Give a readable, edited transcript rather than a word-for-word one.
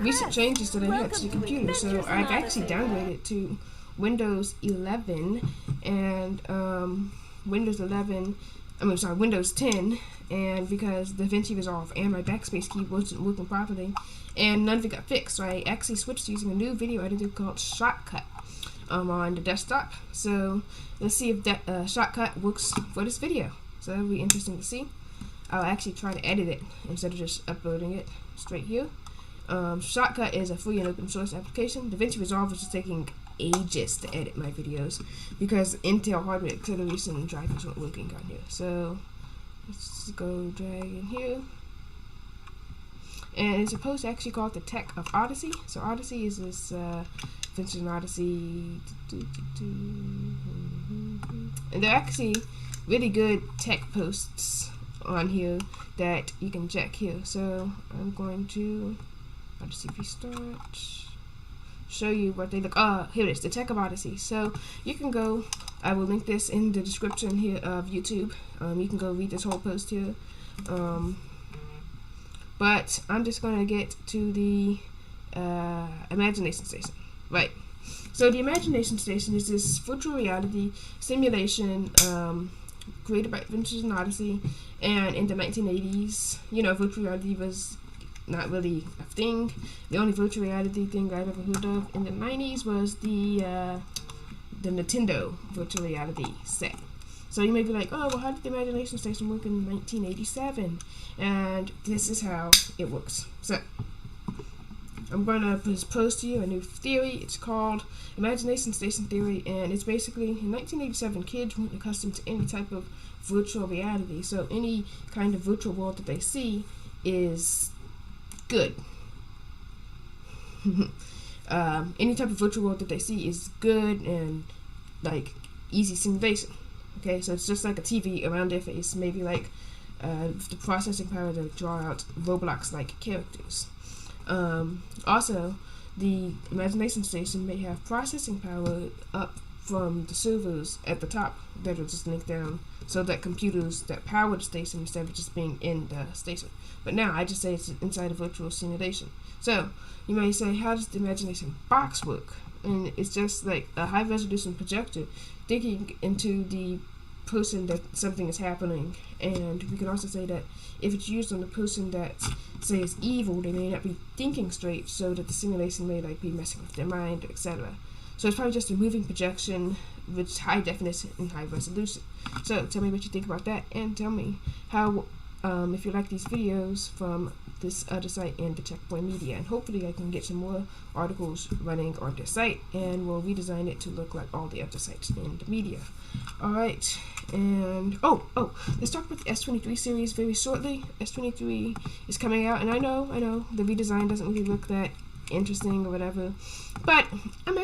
recent changes that I had to the computer. So I've actually downgraded to Windows 11 and Windows 10, and because DaVinci Resolve and my backspace key wasn't working properly, and none of it got fixed, so I actually switched to using a new video editor called Shotcut on the desktop. So let's see if that Shotcut works for this video. So that'll be interesting to see. I'll actually try to edit it instead of just uploading it straight here. Shotcut is a free and open source application. DaVinci Resolve is just taking ages to edit my videos because Intel hardware acceleration and drivers weren't working on here. So let's go drag in here. And it's supposed to actually call it the Tech of Odyssey. So Odyssey is this Adventures in Odyssey. And they're actually really good tech posts on here that you can check here. So I'm going to Odyssey restart, show you what they look. Here it is, the Tech of Odyssey. So you can go, I will link this in the description here of YouTube. You can go read this whole post here. But I'm just going to get to the Imagination Station. Right. So the Imagination Station is this virtual reality simulation created by Adventures in Odyssey. And in the 1980s, you know, virtual reality was not really a thing. The only virtual reality thing I'd ever heard of in the 90s was the Nintendo virtual reality set. So you may be like, oh, well, how did the Imagination Station work in 1987? And this is how it works. So I'm going to post to you a new theory. It's called Imagination Station Theory, and it's basically, in 1987, kids weren't accustomed to any type of virtual reality. So any kind of virtual world that they see is good. Any type of virtual world that they see is good and like easy simulation. Okay, so it's just like a TV around their face, maybe like the processing power to draw out Roblox-like characters. Also, the Imagination Station may have processing power up from the servers at the top that will just link down, so that computers that power the station instead of just being in the station. But now I just say it's inside a virtual simulation. So you may say, how does the Imagination Box work? And it's just like a high resolution projector digging into the person that something is happening. And we could also say that if it's used on the person that, say, is evil, they may not be thinking straight, so that the simulation may like be messing with their mind, etc. So it's probably just a moving projection with high definition and high resolution. So tell me what you think about that, and tell me how if you like these videos from this other site and the Checkpoint Media, and hopefully I can get some more articles running on this site, and we'll redesign it to look like all the other sites in the media. Alright, and let's talk about the S23 series very shortly. S23 is coming out, and I know the redesign doesn't really look that interesting or whatever, but I'm